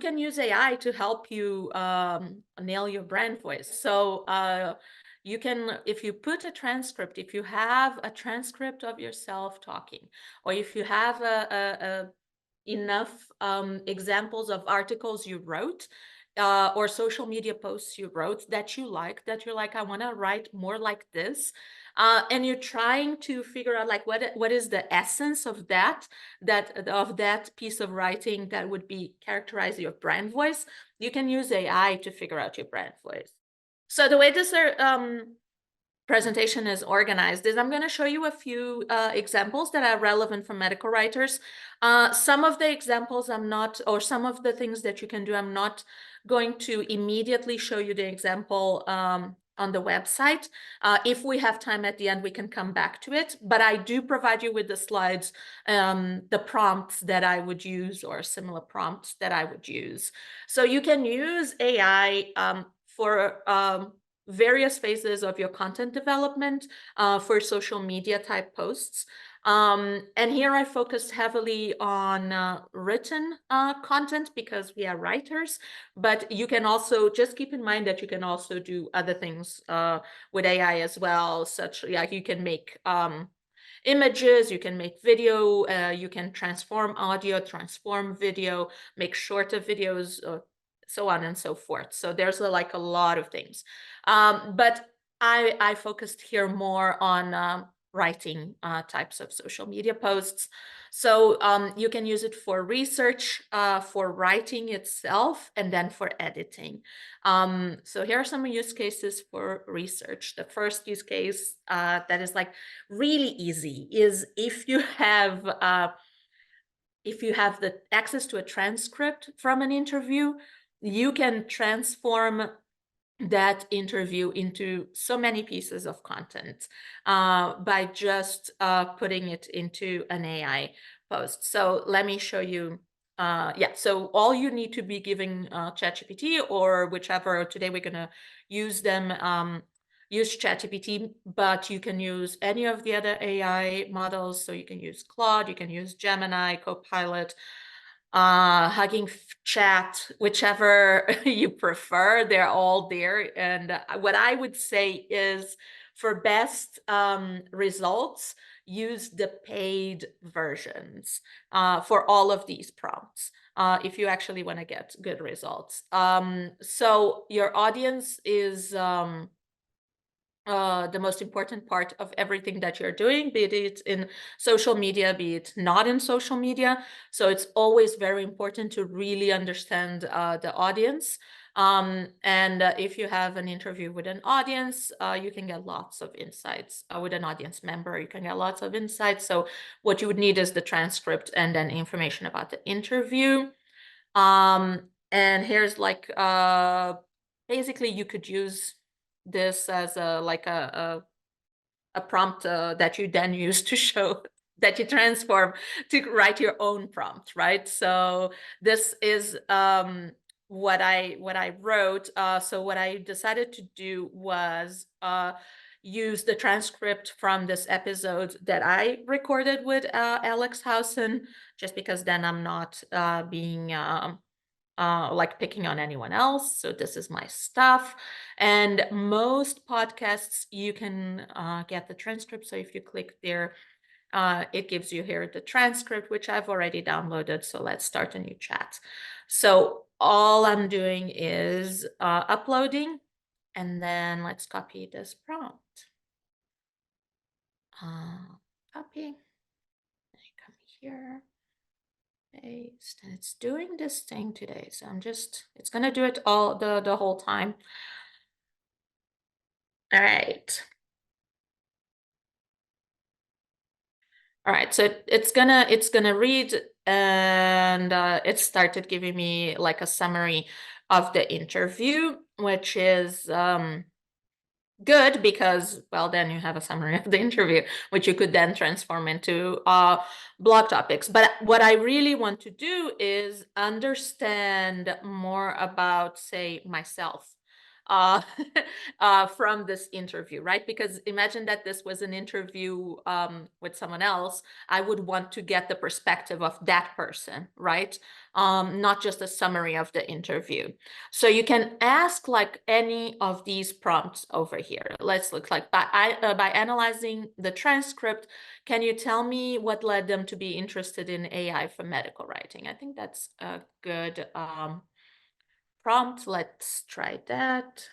can use AI to help you nail your brand voice. So you can, if you put a transcript, if you have a transcript of yourself talking, or if you have enough examples of articles you wrote, or social media posts you wrote that you're like, I want to write more like this. And you're trying to figure out like what is the essence of that piece of writing that would be characterize your brand voice. You can use AI to figure out your brand voice. So the way this presentation is organized is I'm going to show you a few examples that are relevant for medical writers. Some of the examples I'm not, or some of the things that you can do, I'm not going to immediately show you the example on the website. If we have time at the end, we can come back to it, but I do provide you with the slides, the prompts that I would use, or similar prompts that I would use. So you can use AI for various phases of your content development for social media type posts. And here I focused heavily on written content because we are writers, but you can also just keep in mind that you can also do other things with AI as well, such like you can make images, you can make video, you can transform audio, transform video, make shorter videos, so on and so forth. So there's like a lot of things. But I focused here more on writing types of social media posts. So you can use it for research, for writing itself, and then for editing. So here are some use cases for research. The first use case that is like really easy is if you have the access to a transcript from an interview, you can transform that interview into so many pieces of content by just putting it into an AI post. So let me show you. Yeah, so all you need to be giving ChatGPT or whichever, today we're going to use them, use ChatGPT, but you can use any of the other AI models. So you can use Claude, you can use Gemini, Copilot, Hugging Chat, whichever you prefer, they're all there. And what I would say is for best results, use the paid versions for all of these prompts if you actually want to get good results. So your audience is the most important part of everything that you're doing, be it in social media, be it not in social media. So it's always very important to really understand the audience. And if you have an interview with an audience, you can get lots of insights. With an audience member, you can get lots of insights. So what you would need is the transcript and then information about the interview. And here's like, basically you could use this as a prompt that you then use to show that you transform to write your own prompt, right? So this is what I wrote. So what I decided to do was use the transcript from this episode that I recorded with Alex Housen, just because then I'm not being like picking on anyone else. So this is my stuff. And most podcasts, you can get the transcript. So if you click there, it gives you here the transcript, which I've already downloaded. So let's start a new chat. So all I'm doing is uploading, and then let's copy this prompt. Copy, come here. Paste, and it's doing this thing today, so it's gonna do it all the whole time. All right. All right, so it's gonna read, and it started giving me like a summary of the interview, which is good because, well, then you have a summary of the interview, which you could then transform into blog topics. But what I really want to do is understand more about, say, myself. from this interview, right? Because imagine that this was an interview with someone else. I would want to get the perspective of that person, right? Not just a summary of the interview. So you can ask like any of these prompts over here. Let's look like by analyzing the transcript, can you tell me what led them to be interested in AI for medical writing? I think that's a good prompt. Let's try that.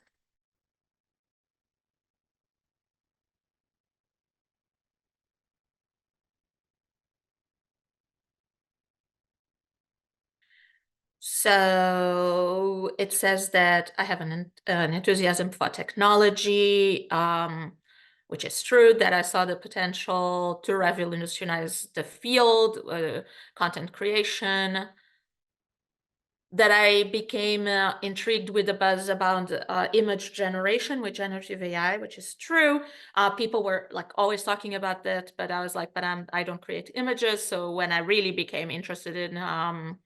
So it says that I have an enthusiasm for technology, which is true, that I saw the potential to revolutionize the field, content creation, that I became intrigued with the buzz about image generation with generative AI, which is true. People were like always talking about that, but I was like, but I don't create images. So when I really became interested in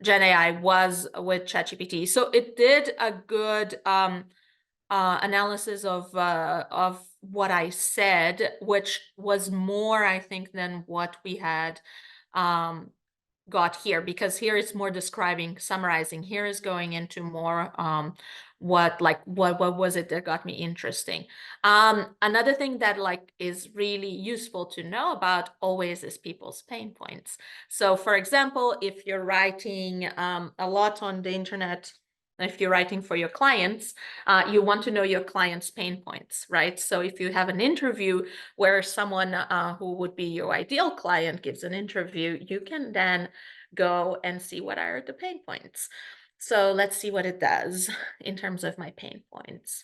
Gen AI was with ChatGPT. So it did a good analysis of what I said, which was more, I think, than what we had got here, because here it's more describing, summarizing. Here is going into more what was it that got me interesting. Another thing that like is really useful to know about always is people's pain points. So for example, if you're writing a lot on the internet, if you're writing for your clients, you want to know your clients' pain points, right? So if you have an interview where someone who would be your ideal client gives an interview, you can then go and see what are the pain points. So let's see what it does in terms of my pain points.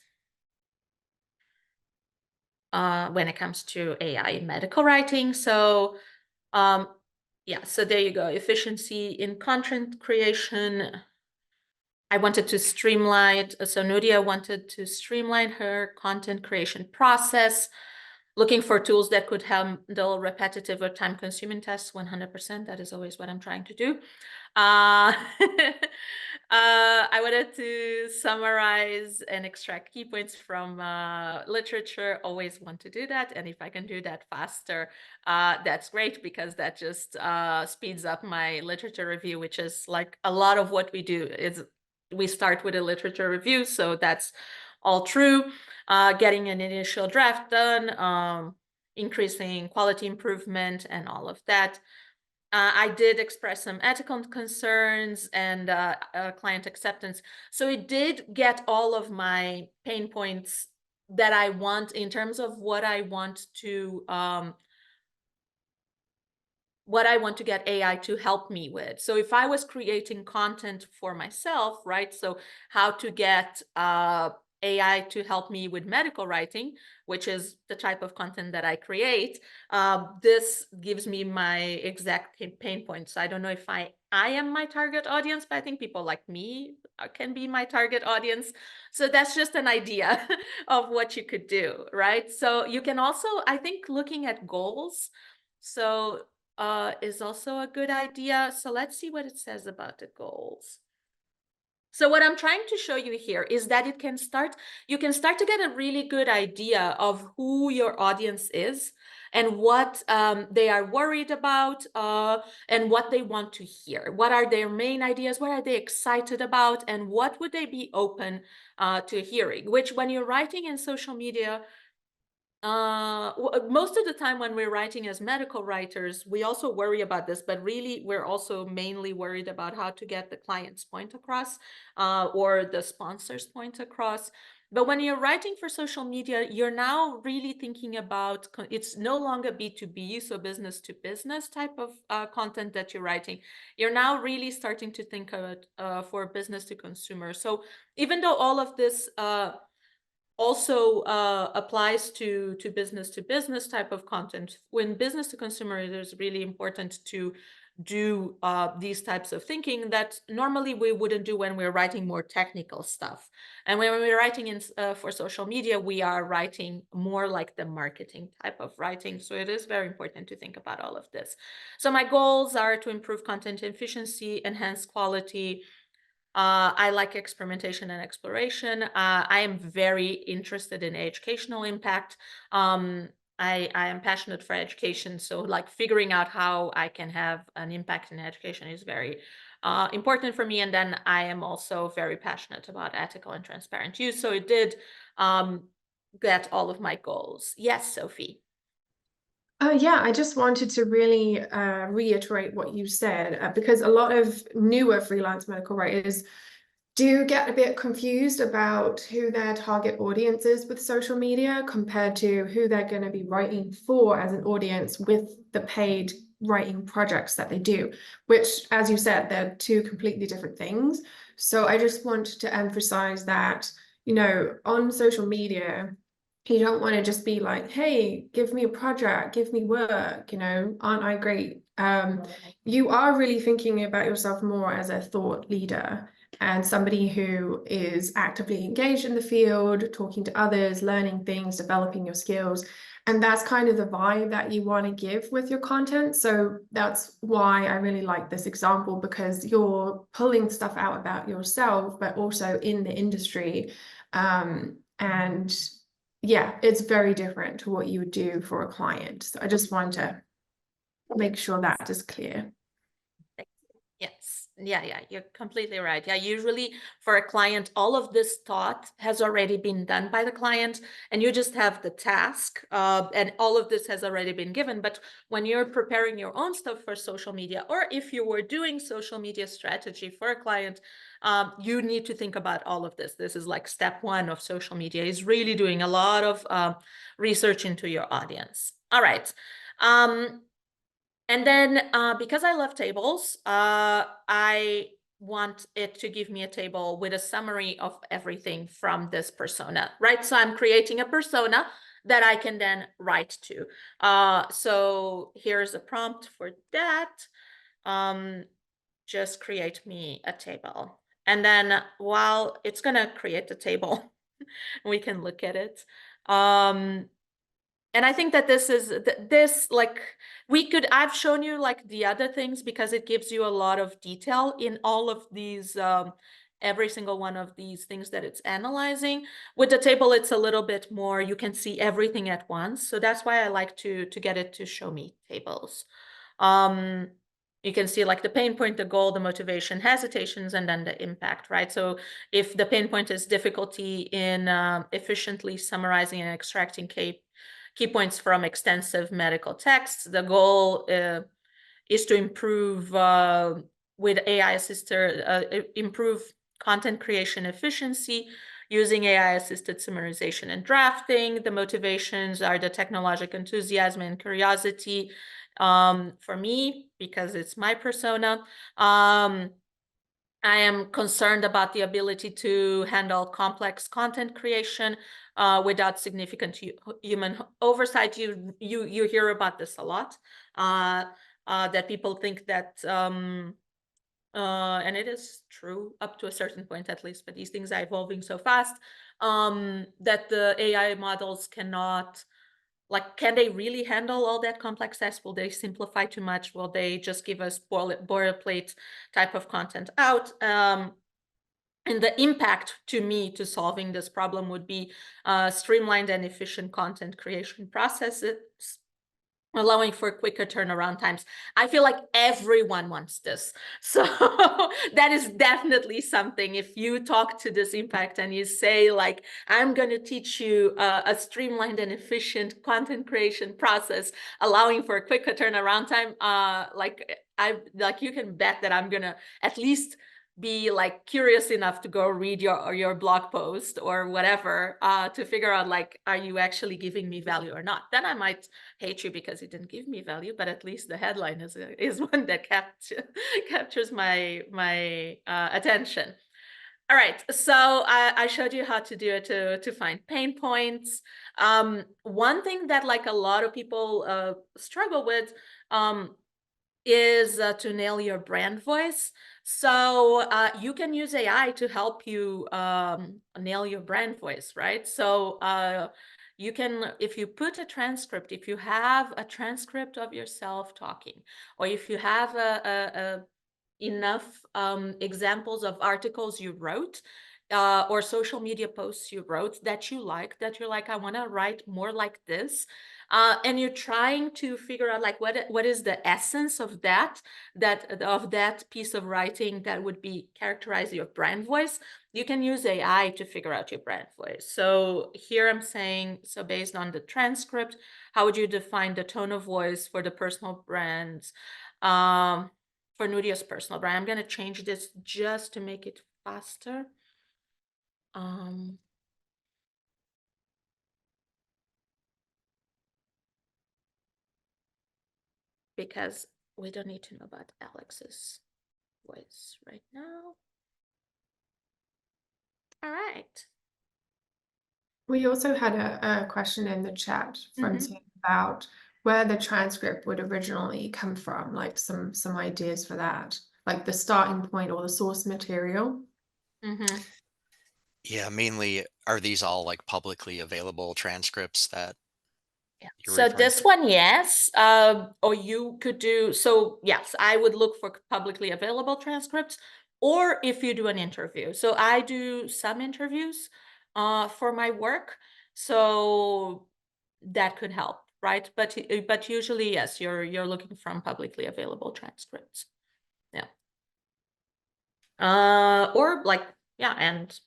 When it comes to AI in medical writing. So yeah, so there you go. Efficiency in content creation. I wanted to streamline, so Nudia wanted to streamline her content creation process, looking for tools that could handle repetitive or time-consuming tasks. 100%, that is always what I'm trying to do. I wanted to summarize and extract key points from literature. Always want to do that. And if I can do that faster, that's great, because that just speeds up my literature review, which is like a lot of what we do. Is we start with a literature review. So that's all true. Getting an initial draft done, increasing quality improvement and all of that. I did express some ethical concerns and client acceptance. So it did get all of my pain points that I want in terms of what I want to get AI to help me with. So if I was creating content for myself, right? So how to get AI to help me with medical writing, which is the type of content that I create, this gives me my exact pain points. I don't know if I am my target audience, but I think people like me can be my target audience. So that's just an idea of what you could do, right? So you can also, I think, looking at goals. So is also a good idea. So let's see what it says about the goals. So what I'm trying to show you here is that you can start to get a really good idea of who your audience is and what they are worried about and what they want to hear. What are their main ideas? What are they excited about? And what would they be open to hearing? Which when you're writing in social media, most of the time when we're writing as medical writers, we also worry about this, but really we're also mainly worried about how to get the client's point across or the sponsor's point across. But when you're writing for social media, you're now really thinking about, it's no longer B2B, so business to business type of content that you're writing. You're now really starting to think of it for business to consumer. So even though all of this also applies to business type of content, when business to consumer, it is really important to do these types of thinking that normally we wouldn't do when we're writing more technical stuff. And when we're writing in for social media, we are writing more like the marketing type of writing. So it is very important to think about all of this. So my goals are to improve content efficiency, enhance quality, I like experimentation and exploration. I am very interested in educational impact. I am passionate for education, so like figuring out how I can have an impact in education is very important for me. And then I am also very passionate about ethical and transparent use. So it did get all of my goals. Yes, Sophie. Yeah, I just wanted to really reiterate what you said because a lot of newer freelance medical writers do get a bit confused about who their target audience is with social media compared to who they're going to be writing for as an audience with the paid writing projects that they do, which, as you said, they're two completely different things. So I just want to emphasize that, on social media, you don't want to just be like, hey, give me a project, give me work, aren't I great? You are really thinking about yourself more as a thought leader and somebody who is actively engaged in the field, talking to others, learning things, developing your skills. And that's kind of the vibe that you want to give with your content. So that's why I really like this example, because you're pulling stuff out about yourself, but also in the industry. And yeah, it's very different to what you would do for a client. So I just want to make sure that is clear. Yes. Yeah, you're completely right. Yeah, usually for a client, all of this thought has already been done by the client, and you just have the task, and all of this has already been given. But when you're preparing your own stuff for social media, or if you were doing social media strategy for a client, you need to think about all of this. This is like step one of social media, is really doing a lot of research into your audience. All right. And then because I love tables, I want it to give me a table with a summary of everything from this persona, right? So I'm creating a persona that I can then write to. So here's a prompt for that. Just create me a table. And then while it's going to create the table, we can look at it. And I think that this is this like I've shown you like the other things because it gives you a lot of detail in all of these every single one of these things that it's analyzing. With the table, it's a little bit more, you can see everything at once. So that's why I like to get it to show me tables. Um, you can see like the pain point, the goal, the motivation, hesitations, and then the impact, right? So if the pain point is difficulty in efficiently summarizing and extracting key points from extensive medical texts. The goal is to improve with AI assisted, improve content creation efficiency using AI assisted summarization and drafting. The motivations are the technological enthusiasm and curiosity for me, because it's my persona. I am concerned about the ability to handle complex content creation without significant human oversight. You hear about this a lot, that people think that, and it is true up to a certain point at least, but these things are evolving so fast that the AI models cannot, like, can they really handle all that complex text? Will they simplify too much? Will they just give us boilerplate type of content out? And the impact to me to solving this problem would be streamlined and efficient content creation processes, allowing for quicker turnaround times. I feel like everyone wants this. So that is definitely something. If you talk to this impact and you say like, I'm going to teach you a streamlined and efficient content creation process, allowing for a quicker turnaround time, you can bet that I'm going to at least be like curious enough to go read your blog post or whatever to figure out like, are you actually giving me value or not? Then I might hate you because you didn't give me value, but at least the headline is one that captures my attention. All right, so I showed you how to do it to find pain points. One thing that like a lot of people struggle with is to nail your brand voice. So you can use AI to help you nail your brand voice, right? So you can, if you put a transcript, if you have a transcript of yourself talking, or if you have enough examples of articles you wrote or social media posts you wrote that you like, that you're like, I want to write more like this. And you're trying to figure out like what is the essence of that piece of writing that would be characterize your brand voice. You can use AI to figure out your brand voice. So here I'm saying, so based on the transcript, how would you define the tone of voice for the personal brands? For Nudia's personal brand, I'm going to change this just to make it faster. Because we don't need to know about Alex's voice right now. All right. We also had a question in the chat from Tim about where the transcript would originally come from, like some ideas for that, like the starting point or the source material. Yeah, mainly are these all like publicly available transcripts that Yeah. you're So referring this to? one, yes. Or you could do, so yes, I would look for publicly available transcripts, or if you do an interview. So I do some interviews for my work. So that could help, right? But usually, yes, you're looking from publicly available transcripts. Yeah. Or like, yeah, and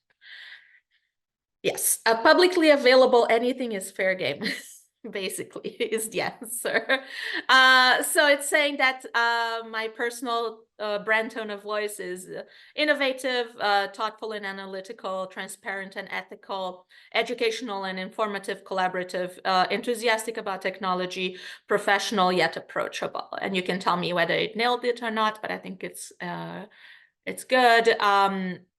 yes, publicly available, anything is fair game, basically, is the answer. So it's saying that my personal brand tone of voice is innovative, thoughtful and analytical, transparent and ethical, educational and informative, collaborative, enthusiastic about technology, professional yet approachable. And you can tell me whether it nailed it or not, but I think it's good.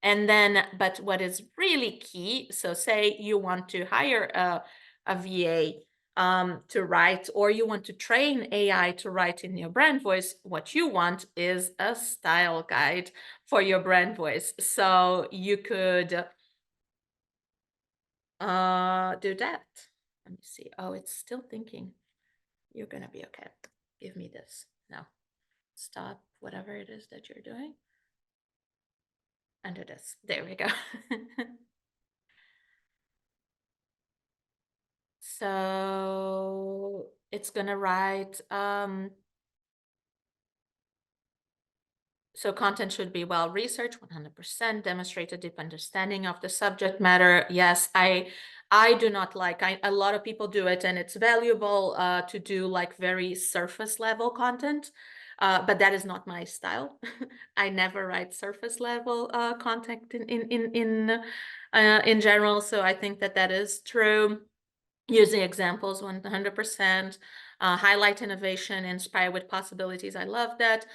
And then, but what is really key, so say you want to hire a VA to write, or you want to train AI to write in your brand voice, what you want is a style guide for your brand voice. So you could do that. Let me see. Oh, it's still thinking. You're gonna be okay. Give me this. No. Stop whatever it is that you're doing. Under this. There we go. So it's gonna write, so content should be well researched, 100%, demonstrate a deep understanding of the subject matter. Yes, I do not like, a lot of people do it, and it's valuable to do like very surface level content, but that is not my style. I never write surface level content in general, so I think that that is true. Using examples 100%, highlight innovation, inspire with possibilities. I love that.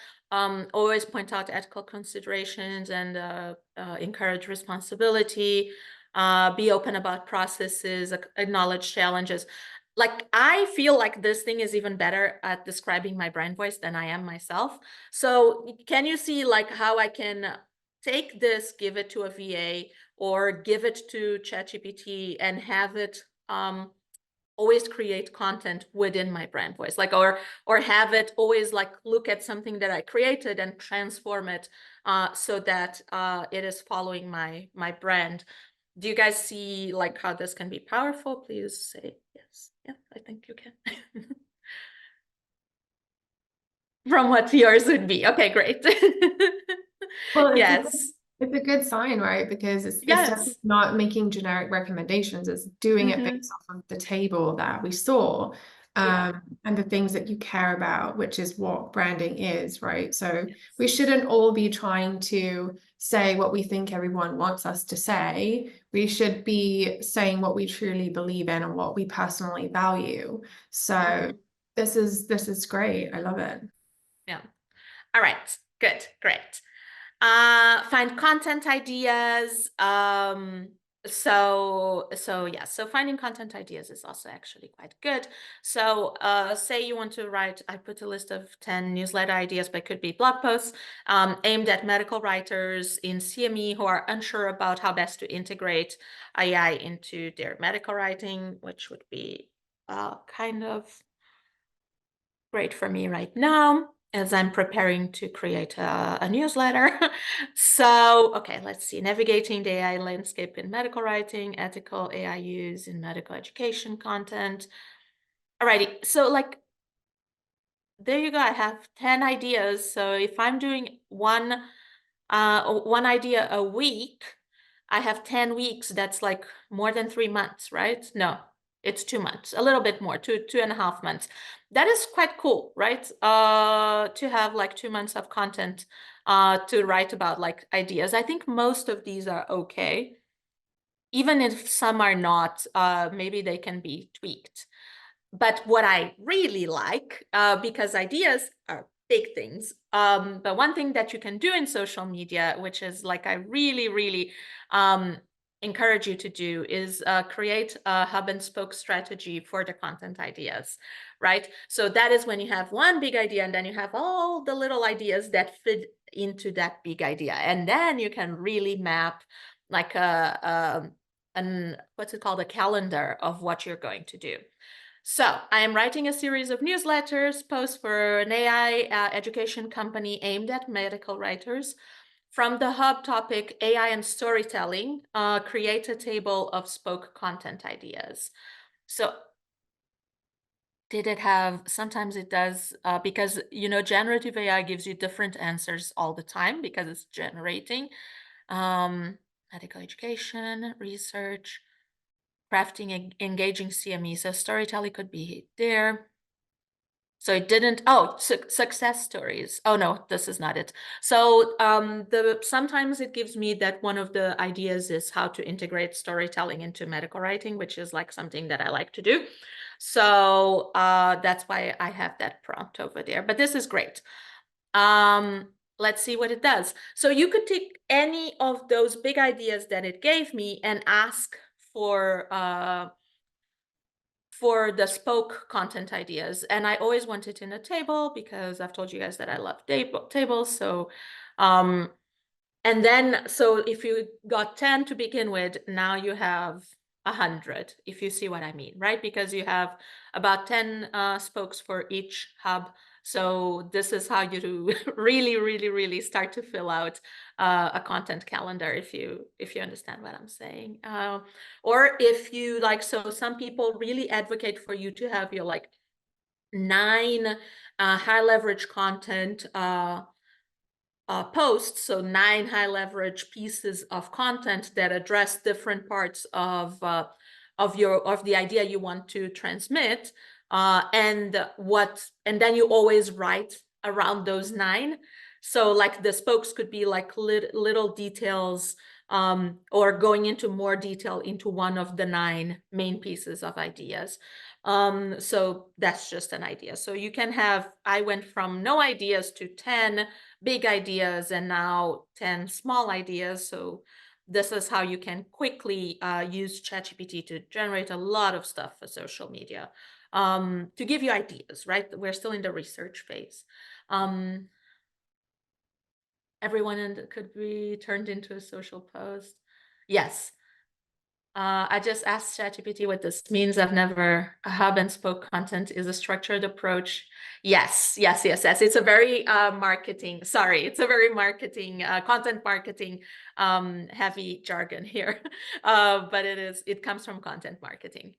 Always point out ethical considerations and encourage responsibility. Be open about processes, acknowledge challenges. Like, I feel like this thing is even better at describing my brand voice than I am myself. So can you see like how I can take this, give it to a VA or give it to ChatGPT and have it always create content within my brand voice, like, or have it always like look at something that I created and transform it so that it is following my brand. Do you guys see like how this can be powerful? Please say yes. Yeah, I think you can. From what yours would be. Okay, great. Well, Yes. it's a good sign, right? Because it's definitely Yes. not making generic recommendations. It's doing it based off of the table that we saw, Yeah. and the things that you care about, which is what branding is, right? So we shouldn't all be trying to say what we think everyone wants us to say. We should be saying what we truly believe in and what we personally value. So this is great. I love it. Yeah. All right. Good. Great. Find content ideas. So finding content ideas is also actually quite good. So say you want to write, I put a list of 10 newsletter ideas, but it could be blog posts aimed at medical writers in CME who are unsure about how best to integrate AI into their medical writing, which would be kind of great for me right now. as I'm preparing to create a newsletter. So, okay, let's see. Navigating the AI landscape in medical writing, ethical AI use in medical education content. Alrighty, so like, there you go. I have 10 ideas. So if I'm doing one idea a week, I have 10 weeks. That's like more than 3 months, right? No, it's 2 months, a little bit more, 2.5 months. That is quite cool, right? To have like 2 months of content to write about like ideas. I think most of these are okay. Even if some are not, maybe they can be tweaked. But what I really like, because ideas are big things, but one thing that you can do in social media, which is like I really, really encourage you to do, is create a hub and spoke strategy for the content ideas, right? So that is when you have one big idea and then you have all the little ideas that fit into that big idea. And then you can really map like what's it called, a calendar of what you're going to do. So I am writing a series of newsletters, posts for an AI education company aimed at medical writers. From the hub topic, AI and storytelling, create a table of spoke content ideas. So did it have, sometimes it does, because, you know, generative AI gives you different answers all the time because it's generating. Medical education, research, crafting engaging CME. So storytelling could be there. So it didn't, oh, success stories. Oh no, this is not it. So sometimes it gives me that one of the ideas is how to integrate storytelling into medical writing, which is like something that I like to do. So that's why I have that prompt over there, but this is great. Let's see what it does. So you could take any of those big ideas that it gave me and ask for the spoke content ideas. And I always want it in a table because I've told you guys that I love tables. So, and then, so if you got 10 to begin with, now you have 100, if you see what I mean, right? Because you have about 10 spokes for each hub. So this is how you do really, really, really start to fill out a content calendar, if you understand what I'm saying. Or if you like, so some people really advocate for you to have your like 9 high leverage content posts, so 9 high leverage pieces of content that address different parts of the idea you want to transmit, and then you always write around those 9. So like the spokes could be like little details, or going into more detail into one of the 9 main pieces of ideas. So that's just an idea. So you can have, I went from no ideas to 10 big ideas and now 10 small ideas. So this is how you can quickly use ChatGPT to generate a lot of stuff for social media, to give you ideas, right? We're still in the research phase. Everyone could be turned into a social post. Yes. I just asked ChatGPT what this means. I've never, a hub and spoke content is a structured approach. Yes, yes, yes, yes. It's a very marketing, sorry, it's a very marketing, content marketing heavy jargon here. But it comes from content marketing.